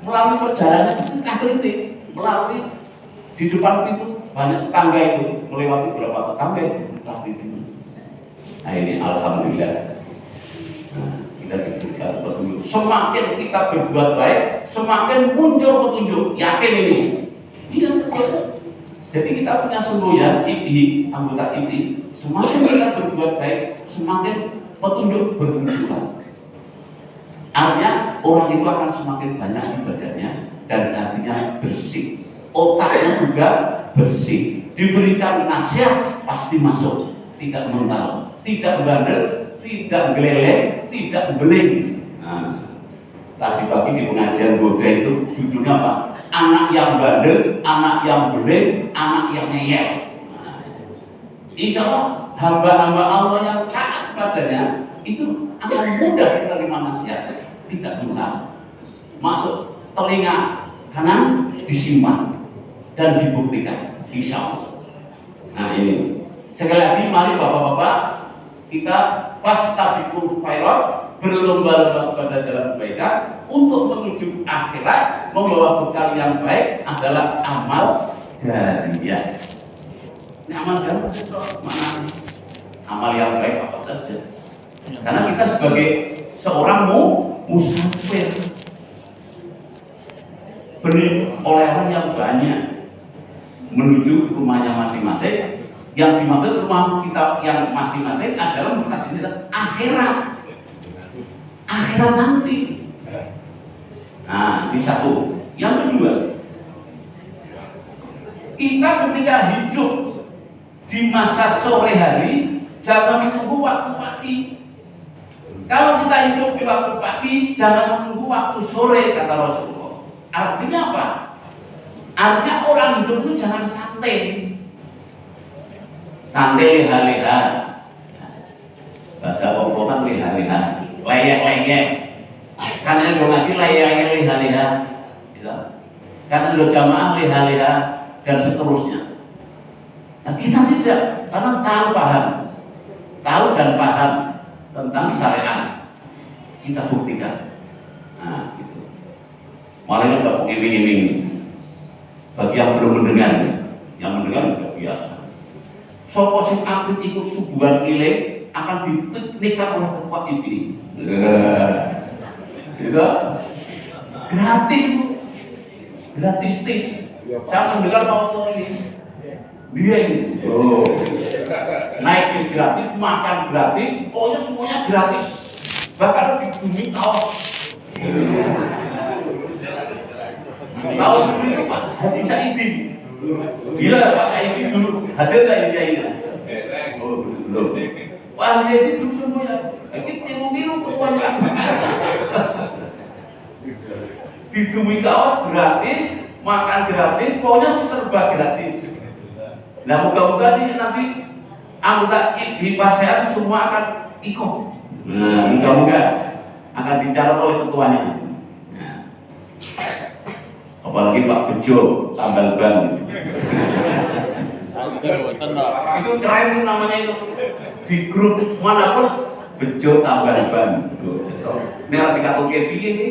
melalui perjalanan itu kritik, melalui di depan pintu banyak tetangga itu, melewati beberapa tetangga itu melalui pintu. Nah ini alhamdulillah. Nah, kita diberikan petunjuk. Semakin kita berbuat baik, semakin muncul petunjuk. Yakin ini? Iya betul. Jadi kita punya semboyan IPI, anggota IPI. Semakin kita berbuat baik, semakin petunjuk bermunculan. Artinya orang itu akan semakin banyak ibadahnya dan hatinya bersih, otaknya juga bersih. Diberikan nasihat pasti masuk, tidak mental, tidak bandel, tidak geleleng, tidak beling. Nah, tadi pagi di pengajian Buddha itu judulnya apa? Anak yang bandel, anak yang beling, anak yang ngeyel. Nah, insya Allah hamba-hamba Allah yang taat padanya itu akan mudah menerima nasihat, tidak mental. Masuk telinga kanan disimpan dan dibuktikan, insya Allah. Nah ini sekali lagi mari bapak-bapak kita fastabiqul khairat, berlomba-lomba pada jalan kebaikan untuk menuju akhirat. Membawa bekal yang baik adalah amal jariyah. Ini amal jariyah mana? Amal yang baik apa saja? Karena kita sebagai seorang musafir beri oleh-oleh yang banyak menuju rumahnya masing-masing. Yang dimaksud rumah kita yang masing-masing adalah berkasih akhirat. Akhirat nanti. Nah, ini satu. Yang kedua, kita ketika hidup di masa sore hari jangan menunggu waktu pagi. Kalau kita hidup di waktu pagi jangan menunggu waktu sore, kata Rasulullah. Artinya apa? Artinya orang hidup itu jangan santai. Santai leha-leha. Bahasa Pokrokan leha-leha, leyek-leyek. Karena udah ngaji leyek-leyek leha-leha, gitu. Karena udah jamaah leha-leha dan seterusnya. Nah, kita tidak, karena tahu dan paham tentang syariat. Kita buktikan. Nah, gitu. Malah ada pengiming-iming. Bagi yang belum mendengar, yang mendengar sudah biasa. Sopo sing aktif ikut subuhan nilai akan dinikah oleh ketua IPI. Gitu. Gratis itu, gratis tis. Saya mendengar waktu ini, dia ini, naik bis gratis, makan gratis, pokoknya semuanya gratis. Bahkan di bumi tahu. Tahu dulu itu Pak Haji Saidi. Gila Pak Saidi dulu, hadir tak ini? Oh belum. Wah dia itu semuanya, ini tiru-tiru ketuanya. Di bumi kaos gratis, makan gratis, pokoknya serba gratis. Nah moga-moga nanti anggota IPI Pasean semua akan ikut. Nah moga-moga akan dicalon oleh ketuanya. Nah. Apalagi Pak Bejo tambal ban. Itu keren tuh namanya itu. Di grup manapun Bejo tambal ban. Ini harus dikatakan piye nih.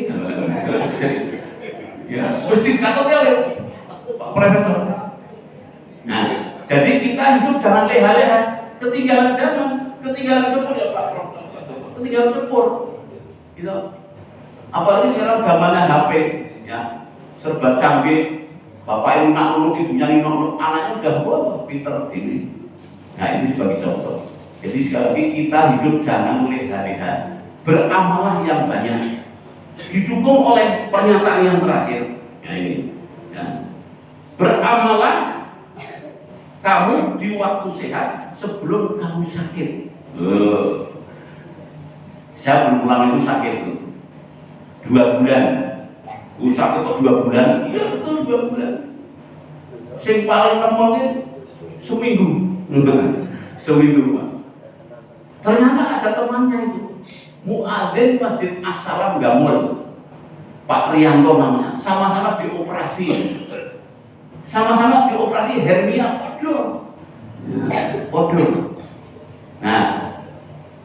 Ya, mesti dikatakan oleh Pak Profesor. Nah, jadi kita hidup jangan leha-leha, ketinggalan zaman, ketinggalan sepur ya Pak Profesor. Ketinggalan sepur. Gitu. Apalagi sekarang zamannya HP, ya. Serba canggih, bapak yang nak nurut, ibunya yang nurut, anaknya udah wah pinter ini. Nah ini sebagai contoh. Jadi sekali lagi kita hidup jangan leha-leha, beramalah yang banyak, didukung oleh pernyataan yang terakhir. Nah ini, ya. Beramalah kamu di waktu sehat sebelum kamu sakit. Saya belum pulang itu sakit tuh 2 bulan. Sakit kok 2 bulan? Iya betul 2 bulan. Yang paling lemotnya seminggu. Seminggu Pak. Ternyata ada temannya itu muadzin Masjid As-Salam Gamul, Pak Rianto namanya. Sama-sama dioperasi. Sama-sama dioperasi hernia podo. Nah,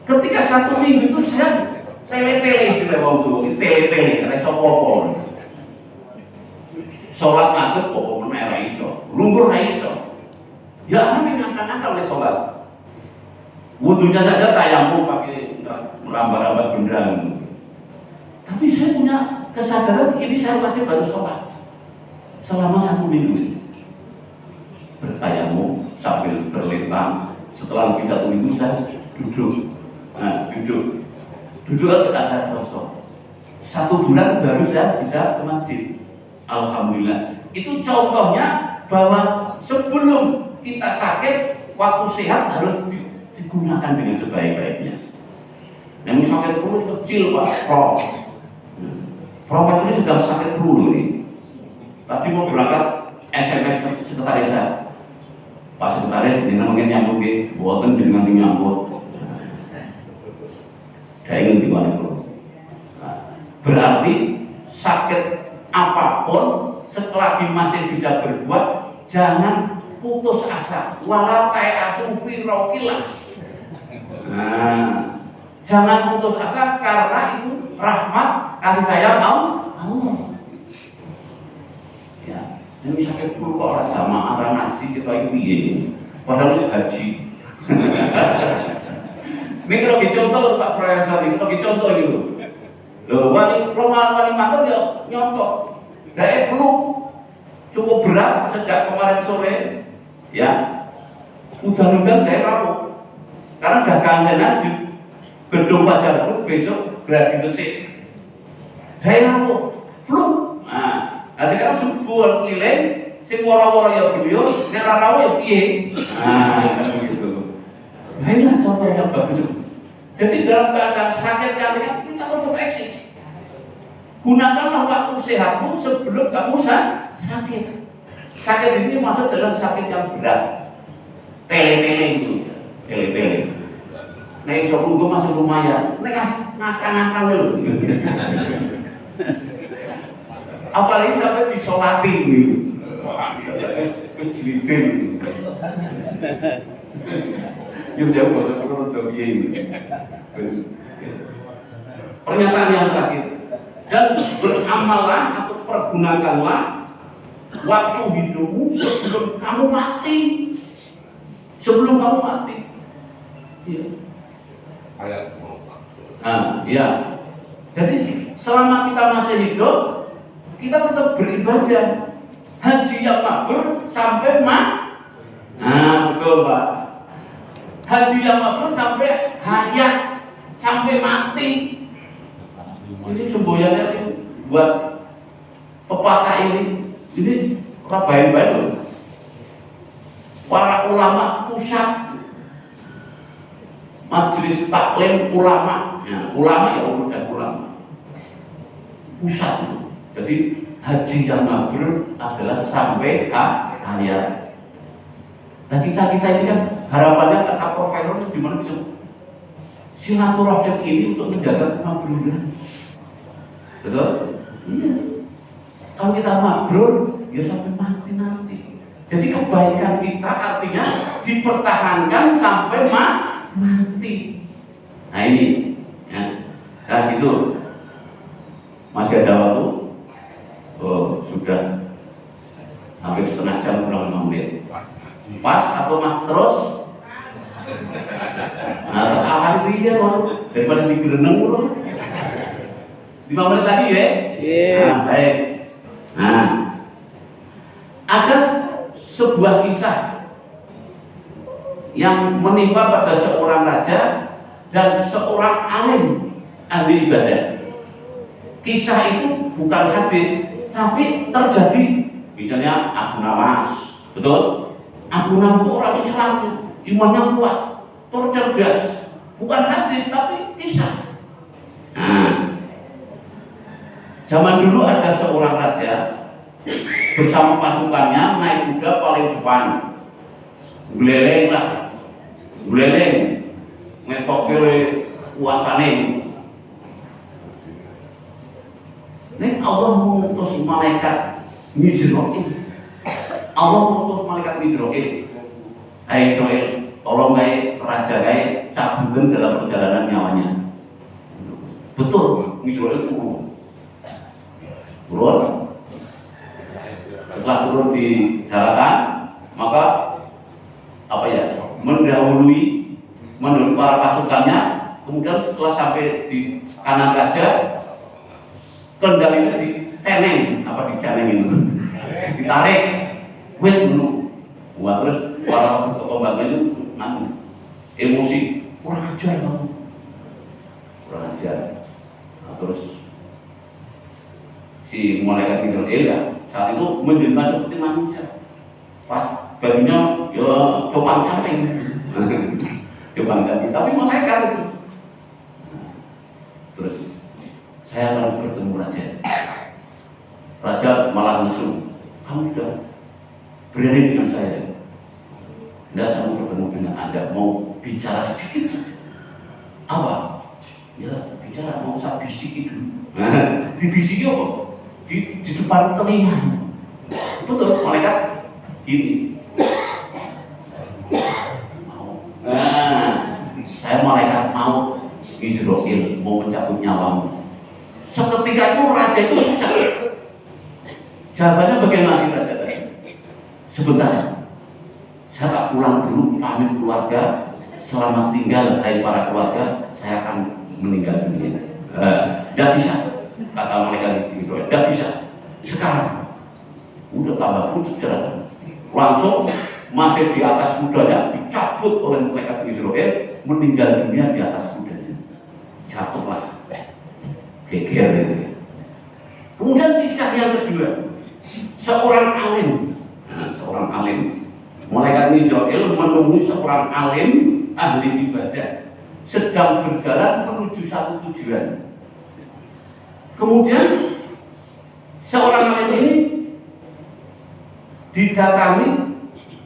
ketika 1 minggu itu saya tele-tele itu lewat dulu, tele-tele, reso popol. sholat ngadep pokoknya ra iso, lungguh ra iso. Ya aneh ngangkat-ngangkat oleh sholat. Wudunya saja tayamum pakai merambah-rambah benderang. Tapi saya punya kesadaran ini saya wajib harus sholat selama 1 minggu ini. Bertayamum sambil berlintang. Setelah lebih 1 minggu saya duduk. Nah, duduk kita ada kosong. 1 bulan baru saya bisa ke masjid. Alhamdulillah. Itu contohnya bahwa sebelum kita sakit, waktu sehat harus digunakan dengan sebaik-baiknya. Yang sakit flu kecil Pak, Prof ini sudah sakit flu ini. Tadi mau berangkat SMS ke sekretaris saya. Pak sekretaris ini namanya nyambut ke, buatan dengan nyambut. Saya ingin dimana itu. Berarti sakit apapun setelah masih bisa berbuat, jangan putus asa. Wala ta'asu fi rokilah. Nah, jangan putus asa karena itu rahmat kasih sayang Allah. Ya, ini sakit flu kok orang sama orang ngaji kita ini, padahal itu haji. Ini kalau dicontoh Pak Profesor ini, kalau dicontoh gitu. Loh, wali matur ya nyontok. Dari flu cukup berat sejak kemarin sore, ya. Udah saya rapuh. Karena dagangan di gedung Fajar Group besok gladi resik. Saya rapuh, flu. Nah, sekarang subuh keliling, sing woro-woro ya beliau, nek ora rawo ya piye. Nah, gitu. Nah, inilah contoh yang bagus. Jadi dalam keadaan sakit kalian kita tetap eksis. Gunakanlah waktu sehatmu sebelum kamu sakit. Sakit ini maksud adalah sakit yang berat. Tele-tele itu, tele-tele. Nah, iso lungguh masih lumayan. Nek ngakang-ngakang lho. Apalagi sampai disolatin gitu. Terus dilipin. Yuk saya bosan kalau udah biaya. Pernyataan yang terakhir, dan beramallah atau pergunakanlah waktu hidupmu sebelum kamu mati. Sebelum kamu mati. Ya. Nah, ya. Jadi selama kita masih hidup, kita tetap beribadah. Haji yang mabrur sampai Nah, betul Pak. Haji yang mabrur sampai hayat, sampai mati. Ini semboyannya ini buat pepatah ini orang baik-baik loh. Para ulama pusat majelis taklim ulama, ya, ulama ya udah ulama pusat. Jadi haji yang mabrur adalah sampai hayat. Nah kita ini kan harapannya kata Profesor gimana bisa silaturahim ini untuk menjaga kemabruran. Betul? Iya. Kalau kita mabrur, ya sampai mati nanti. Jadi kebaikan kita artinya dipertahankan sampai mati. Nah ini, ya. Nah gitu. Masih ada waktu? Oh sudah hampir setengah jam kurang 5 menit. Pas atau mas terus? Nah, awal dia mau daripada digereneng dulu. 5 menit lagi ya? Yeah. Nah, baik. Nah, ada sebuah kisah yang menimpa pada seorang raja dan seorang alim ahli ibadah. Kisah itu bukan hadis, tapi terjadi. Misalnya Abu Nawas, betul? Abu Nawas itu orang Islam, imannya kuat, cerdas. Bukan hadis, tapi kisah. Nah, zaman dulu ada seorang raja bersama pasukannya naik kuda paling depan, geleleng, ngetok kiri kuasane. Nek Allah mengutus malaikat Mizrail. Allah mengutus malaikat Mizrail. Hai Israel, tolong raja cabutan dalam perjalanan nyawanya. Betul, Mizrail turun. setelah turun di daratan, maka apa ya, mendahului para pasukannya. Kemudian setelah sampai di kanan raja, kendalinya diteneng, diceneng itu, ditarik, wait dulu. Wah, terus para pembantu itu emosi, kurang ajar kamu, kurang ajar. Nah, terus si malaikat Jibril ya saat itu menjelma seperti manusia, pas bajunya ya copang camping, copang camping, tapi malaikat itu. Terus saya akan bertemu raja. Raja malah nesu, kamu sudah berani dengan saya. Tidak, saya mau bertemu dengan Anda, mau bicara sedikit saja. Apa? Ya, bicara, mau saya bisiki dulu. Dibisiki apa? Di depan telinga. Betul, malaikat gini. Saya malaikat mau Israel, mau mencabut nyawamu. Seketika itu raja itu sakit. Jawabannya bagaimana sih raja tadi? Sebentar, saya tak pulang dulu, pamit keluarga, selamat tinggal hai para keluarga, saya akan meninggal dunia. Tidak bisa, kata malaikat Jibril, tidak bisa. Sekarang, udah tambah pun sejarah, langsung masih di atas kudanya, dicabut oleh malaikat Jibril, meninggal dunia di atas kudanya. Jatuhlah, geger itu. Kemudian kisah yang kedua, seorang alim, malaikat Israel menemui seorang alim ahli ibadah sedang berjalan menuju satu tujuan. Kemudian seorang alim ini didatangi,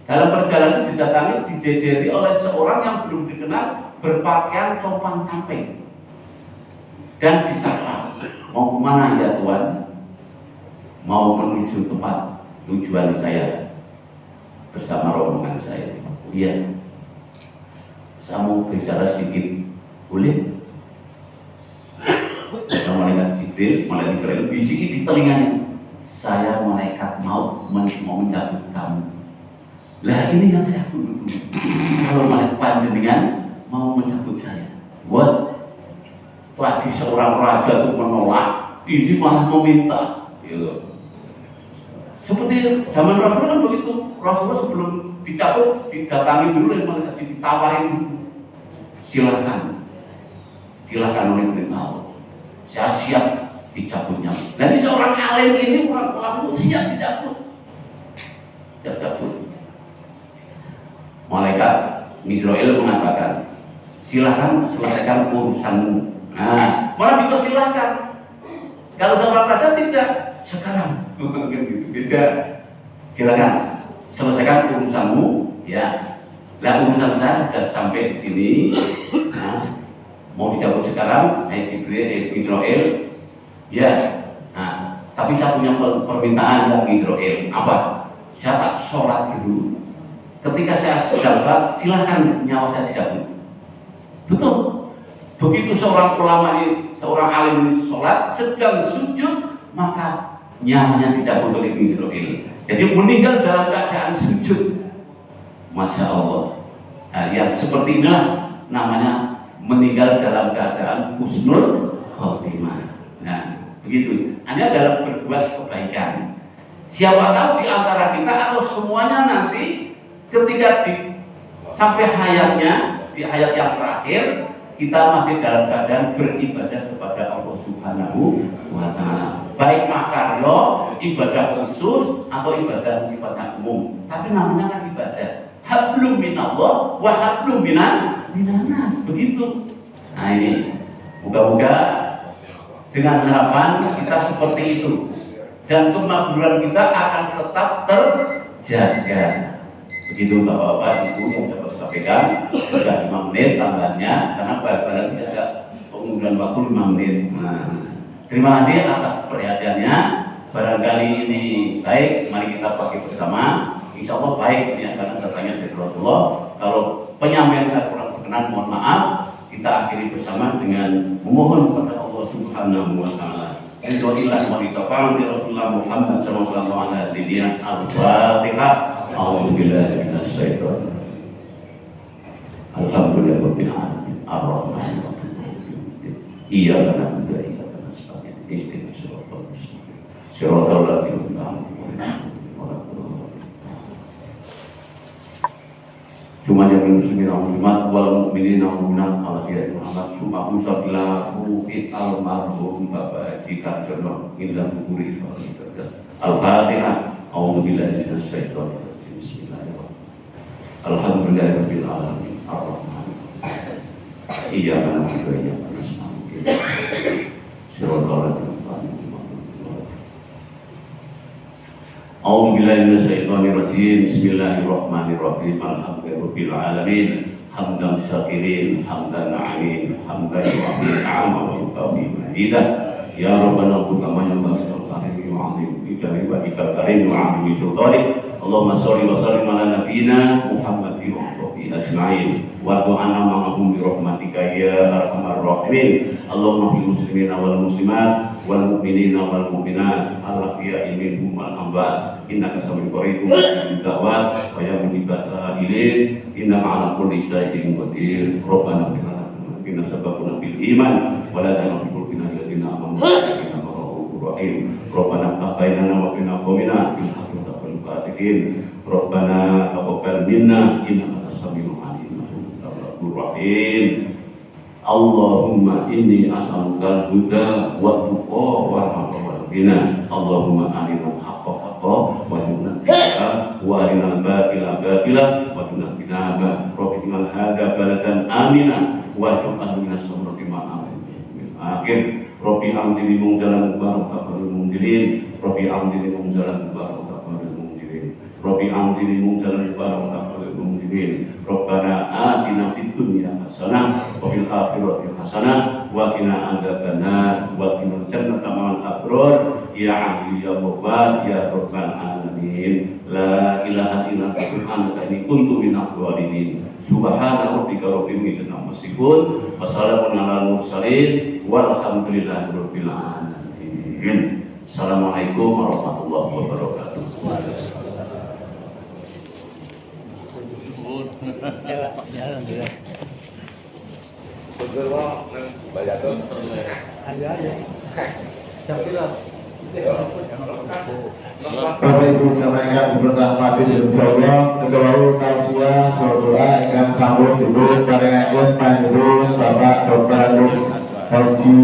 dalam perjalanan didatangi, dijejeri oleh seorang yang belum dikenal berpakaian copang camping dan disapa, mau kemana ya Tuhan? Mau menuju tempat tujuan saya bersama rombongan saya. Iya, saya mau bicara sedikit, boleh? Malaikat Jibril, malaikat Jibril bisiki di telinganya, saya malaikat mau mencabut kamu. Lah ini yang saya tunggu. Kalau malaikat panjenengan mau mencabut saya, buat tadi seorang raja itu menolak, ini malah meminta. Gitu. Seperti zaman Rasulullah kan begitu. Rasulullah sebelum dicabut didatangi dulu oleh malaikat, ditawarin dulu. Silakan oleh perintah Allah. Saya siap dicabutnya. Dan ini seorang alim ini, orang ulama siap dicabut. Siap cabut. Malaikat Israel mengatakan, silakan selesaikan urusanmu. Nah, malah dipersilakan. Kalau seorang raja tidak, sekarang beda. Silakan selesaikan urusanmu, ya. Lah urusan saya sudah sampai di sini. Nah, mau dicabut sekarang, Jibril, Israel, ya. Nah, tapi saya punya permintaan dari Israel. Apa? Saya tak sholat dulu. Ketika saya sudah sholat, silakan nyawa saya dicabut. Betul. Begitu seorang ulama ini, seorang alim ini sholat, sedang sujud, maka nyawanya dicabut oleh Israel. Jadi meninggal dalam keadaan sujud. Masya Allah. Nah, yang seperti inilah namanya meninggal dalam keadaan husnul khotimah. Nah, begitu. Hanya dalam berbuat kebaikan. Siapa tahu di antara kita atau semuanya nanti ketika sampai hayatnya, di hayat yang terakhir, kita masih dalam keadaan beribadah kepada Allah Subhanahu wa Ta'ala. Baik makaryo, ibadah khusus atau ibadah sifatnya umum. Tapi namanya kan ibadah. Hablum minallah wa hablum minan nas. Begitu. Nah ini, moga-moga dengan harapan kita seperti itu. Dan kemakmuran kita akan tetap terjaga. Begitu Bapak-bapak, Ibu yang dapat sampaikan. Sudah 5 menit tambahnya, karena barang-barang tidak ada pengunduran waktu 5 menit. Nah, terima kasih atas perhatiannya. Barangkali ini baik, mari kita pakai bersama. Insya Allah baik ya, karena datangnya dari Rasulullah. Kalau penyampaian saya kurang berkenan, mohon maaf. Kita akhiri bersama dengan memohon kepada Allah Subhanahu wa Ta'ala. Alhamdulillah wa bi Rasulullah Muhammad sallallahu alaihi wasallam. Al-Fatihah. A'udzubillahi minasyaitonir rajim. Alhamdulillahirabbil alamin. Ar-Rahmanir Rahim. Iyyaka na'budu wa iyyaka nasta'in. Ihdinas siratal mustaqim. Siratal ladzina an'amta 'alaihim. Cuma yang muslimin wal mukminin wal mu'minat alaihi Muhammad summa usallahu fi almarhum Bapak Jika Jono indah kuburi Al-Fatihah. A'udzubillahi minasyaitonir rajim. Bismillahirrahmanirrahim. Alhamdulillahirabbil alamin. Ar-Rahman. Iyyaka na'budu wa iyyaka nasta'in. Siratal ladzina A'udzubillahi minasyaitonir rajim. Bismillahirrahmanirrahim. Alhamdulillahirabbil alamin. Hamdan syakirin, hamdan na'im, hamdan yu'afil a'ama wa yu'afil ma'idah. Ya Rabbana kama yanbaghi li ma'azim bi jami wa ikal karim wa 'azimi sultanik. Allahumma shalli wa sallim ala nabiyyina Muhammadin wa alihi ajma'in. Wa du'ana ma'ahum bi rahmatika ya arhamar rahimin. Allahumma bil muslimina wal muslimat wal mu'minina wal mu'minat al-ahya'i minhum wal amwat. Innaka sami'un qaribun mujibud da'wat wa ya mujibas sa'ilin. Innaka 'ala kulli syai'in qadir. Rabbana qina sabaqna bil iman wa la tanfil bina alladziina amanu innaka ra'ufur rahim. Rabbana taqabbal wa qina qawmina bil haqqi wa taqabbal fatihin. Rabbana taqabbal minna innaka antas samiul 'alim wa antal ghafurur rahim. Allahumma inni as'aluka al-huda wa tuqa wa rahmata wal ghina. Allahumma arinal haqqa haqqan wa arina al-batila wa arinal batila batila wa tunabina Rabbil hada baladan amina wa tuqan minas samrati ma'amin. Akhir Rabbi amdini mungjalan mubarak kafirul munjirin. Rabbi amdini mungjalan mubarak kafirul munjirin. Rabbi amdini mungjalan mubarak kafirul munjirin. Rabbana atina fid dunya hasanah wa fil akhirati hasanah wa qina adzabannar wa qina jannata ma'al abrar ya ali ya mughfar ya rabbal alamin. La ilaha illa anta subhanaka inni kuntu minadh dhalimin. Subhana rabbika rabbil izzati amma yasifun wa salamun alal mursalin walhamdulillahi rabbil alamin. Assalamualaikum warahmatullahi wabarakatuh. Bapak Ibu sampaikan berrahmati insyaallah keluar tausiah doa ingkang sampun dipun paringaken panjenengan Bapak Dr. Haji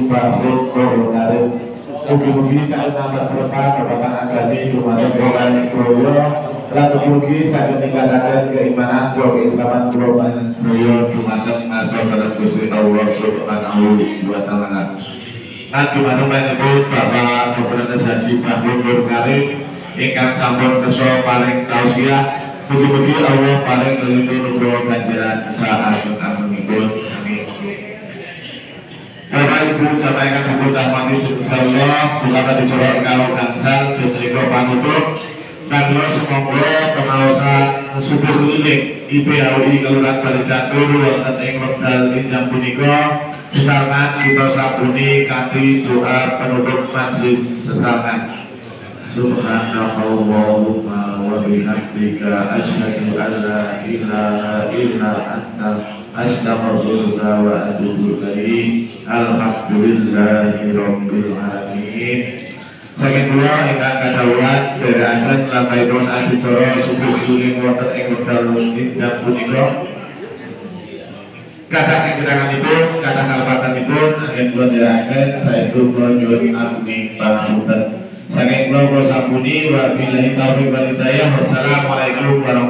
Bahru Koronarif. Mugi-mugi saat nambah berkah babakan agami dumateng kula sedaya lan mugi saged ningkataken keimanan saha keislaman kula sedaya dumateng masalah Gusti Allah Subhanahu wa taala. Lan dumateng panjenengan Bapak Dr. Haji Bahru Koronarif ingkang sampun kersa paring tausiah, mugi-mugi Allah paring nulung kula ganjaran saha sasampunipun. Amin. Bapak Ibu sampaikan kebutuhan mati Allah bukan dicorok kalau gangsal jendriko panutup kanggo semoga pengawasan subuh keliling IPAUI Kelurahan Balicatur wonten ing wekdal injang punika sesarengan kita sabuni kanthi doa penutup majelis sesarengan. Subhanallahumma wa bihamdika asyhadu an la ilaha illa anta astaghfiruka wa atubu ilaik. Alhamdulillahi rabbil alamin. Saking kula ingkang kadhawuhan dherekaken lampahipun adicara subuh keliling wonten ing wekdal injang punika. Kathah kegiranganipun, kathah kalepatanipun anggen kula dherekaken saestu kula nyuwun agung pangapunten. Saking kula sabuni wa billahi taufiq wal hidayah. Wassalamualaikum warahmatullahi wabarakatuh.